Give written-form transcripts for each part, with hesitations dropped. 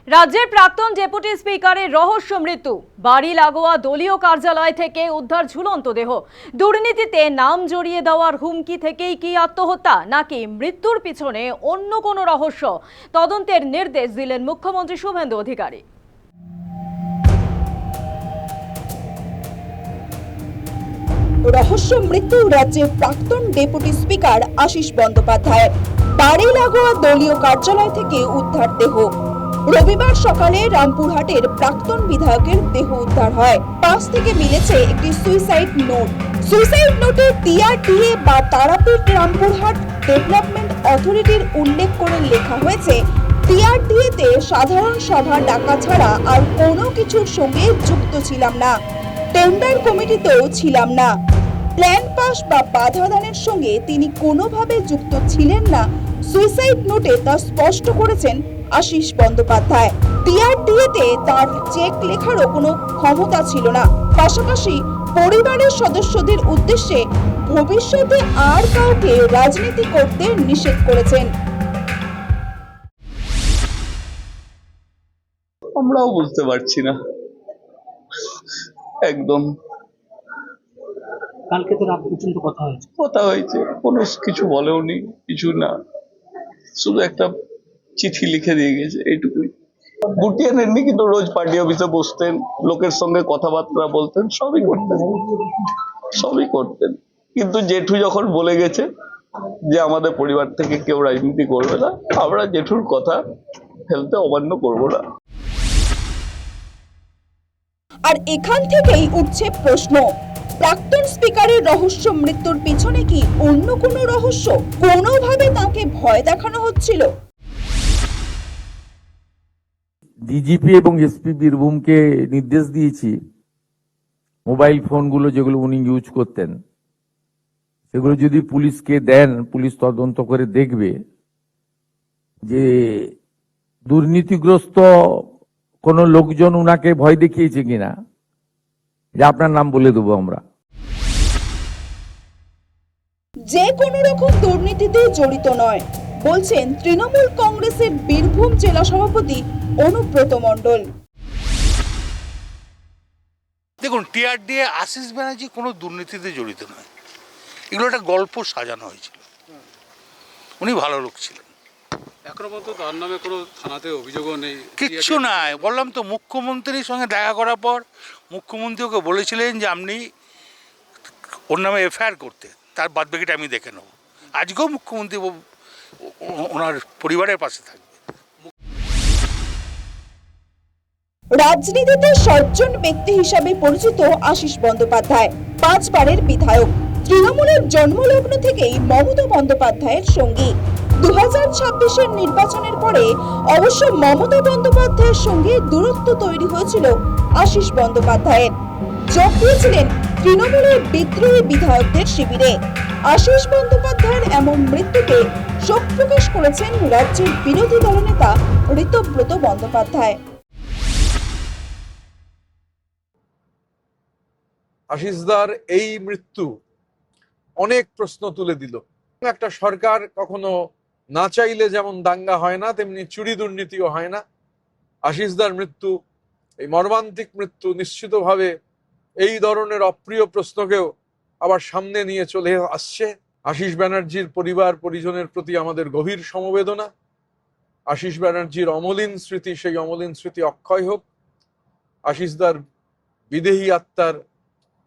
রাজ্যের প্রাক্তন ডেপুটি স্পিকারের রহস্য মৃত্যু। বাড়ি লাগোয়া দলীয় কার্যালয় থেকে উদ্ধার ঝুলন্ত দেহ। দুর্নীতিতে নাম জড়িয়ে দেওয়ার হুমকি থেকেই কি আত্মহত্যা, নাকি মৃত্যুর পিছনে অন্য কোনো রহস্য? তদন্তের নির্দেশ দিলেন মুখ্যমন্ত্রী শুভেন্দু অধিকারী। রহস্য মৃত্যু রাজ্যের প্রাক্তন ডেপুটি স্পিকার আশিস বন্দ্যোপাধ্যায়। বাড়ি লাগোয়া দলীয় কার্যালয় থেকে উদ্ধার দেহ। রবিবার সকালে রামপুরহাটের প্রাক্তন বিধায়কের দেহ উদ্ধার হয়। পাশ থেকে মিলেছে একটি সুইসাইড নোট। সুইসাইড নোটে টিআরডিএ বা তারাপীঠ রামপুরহাট ডেভেলপমেন্ট অথরিটির উল্লেখ করে লেখা হয়েছে, টিআরডিএ তে সাধারণ সভা ডাকা ছাড়া আর কোনো কিছুর সঙ্গে যুক্ত ছিলাম না। টেন্ডার কমিটিতেও ছিলাম না। প্ল্যান পাস বা বাধা দানের সঙ্গে তিনি কোনোভাবে যুক্ত ছিলেন না। সুইসাইড নোটে তা স্পষ্ট করেছেন আশিস বন্দ্যোপাধ্যায়। টিআরডিএ তে তার চেক লেখারও কোনো ক্ষমতা ছিল না। পাশাপাশি পরিবারের সদস্যদের উদ্দেশ্যে ভবিষ্যতে আর কাউকে রাজনীতি করতে নিষেধ করেছেন। আমরাও বুঝতে পারছি না একদম। কালকে তো রাত পর্যন্ত কথা হয়েছে, কোনো কিছু বলেওনি, কিছু না, শুধু একটা চিঠি লিখে দিয়ে গেছে, এইটুকুই। গুটিয়ে নেননি, কিন্তু রোজ পার্টি অফিসে বসতেন, লোকের সঙ্গে কথাবার্তা বলতেন, সবই করতেন। কিন্তু জেঠু যখন বলে গেছে যে আমাদের পরিবার থেকে কেউ রাজনীতি করবে না, আমরা জেঠুর কথা ফেলতে অমান্য করবো না। আর এখান থেকেই উঠছে প্রশ্ন, প্রাক্তন স্পিকারের রহস্য মৃত্যুর পিছনে কি অন্য কোনো রহস্য? কোনোভাবে তাকে ভয় দেখানো হচ্ছিল? ডিজিপি এবং এসপি বীরভূমকে নির্দেশ দিয়েছি, মোবাইল ফোনগুলো যেগুলো উনি ইউজ করতেন সেগুলো যদি পুলিশকে দেন, পুলিশ তদন্ত করে দেখবে যে দুর্নীতিগ্রস্ত কোনো লোকজন উনাকে ভয় দেখিয়েছে কিনা, যে আপনার নাম বলে দেবো আমরা। যে কোনো রকম দুর্নীতিতে জড়িত নয় বলছেন তৃণমূল কংগ্রেসের বীরভূম জেলা সভাপতি অনুব্রত মণ্ডল। দেখুন, টিআরডিএ আশিস ব্যানার্জি কোনো দুর্নীতিতে জড়িত নয়, এগুলো একটা গল্প সাজানো হয়েছিল। উনি ভালো লোক ছিলেন। এখনো পর্যন্ত তার নামে কোনো থানাতে অভিযোগও নেই, কিচ্ছু নাই। বললাম তো, মুখ্যমন্ত্রীর সঙ্গে দেখা করার পর মুখ্যমন্ত্রী ওকে বলেছিলেন যে আপনি ওর নামে এফআইআর করতে, তার বাদ বাকিটা আমি দেখে নেব। আজকেও মুখ্যমন্ত্রী ওনার পরিবারের পাশে থাকবে। রাজনীতিতে সজ্জন ব্যক্তি হিসাবে পরিচিত আশিস বন্দ্যোপাধ্যায় 5 বারের বিধায়ক। তৃণমূলের জন্মলগ্ন থেকেই মমতা বন্দ্যোপাধ্যায়ের সঙ্গী। 2026-এর নির্বাচনের পরে অবশ্য মমতা বন্দ্যোপাধ্যায়ের সঙ্গে দূরত্ব তৈরি হয়েছিল আশিস বন্দ্যোপাধ্যায়ের। যোগ দিয়েছিলেন তৃণমূলের বিদ্রোহী বিধায়কদের শিবিরে। আশিস বন্দ্যোপাধ্যায়ের এমন মৃত্যুতে শোক প্রকাশ করেছেন রাজ্যের বিরোধী দলনেতা ঋতব্রত বন্দ্যোপাধ্যায়। আশিসদার এই মৃত্যু অনেক প্রশ্ন তুলে দিল। একটা সরকার কখনো না চাইলে যেমন দাঙ্গা হয় না, তেমনি চুরি দুর্নীতিও হয় না। আশিসদার মৃত্যু, এই মর্মান্তিক মৃত্যু নিশ্চিতভাবে এই ধরনের অপ্রিয় প্রশ্নকেও আবার সামনে নিয়ে চলে আসছে। আশিস ব্যানার্জির পরিবার পরিজনের প্রতি আমাদের গভীর সমবেদনা। আশিস ব্যানার্জির অমলিন স্মৃতি, সেই অমলিন স্মৃতি অক্ষয় হোক। আশিসদার বিদেহী আত্মার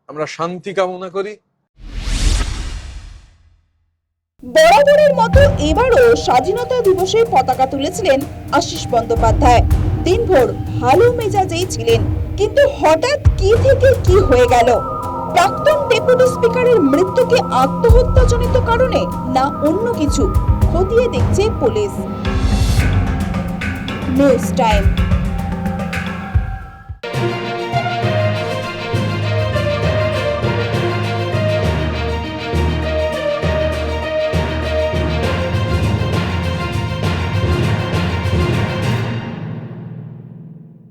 আমরা শান্তি কামনা করি। বরাবরের মতো এবারও স্বাধীনতা দিবসে পতাকা তুলেছিলেন আশিস বন্দ্যোপাধ্যায়। দিনভর ভালো মেজাজেই ছিলেন, কিন্তু হঠাৎ কি থেকে কি হয়ে গেল? প্রাক্তন ডেপুটি স্পিকারের মৃত্যু কি আত্মহত্যাজনিত কারণে, না অন্য কিছু? খতিয়ে দেখছে পুলিশ। News time.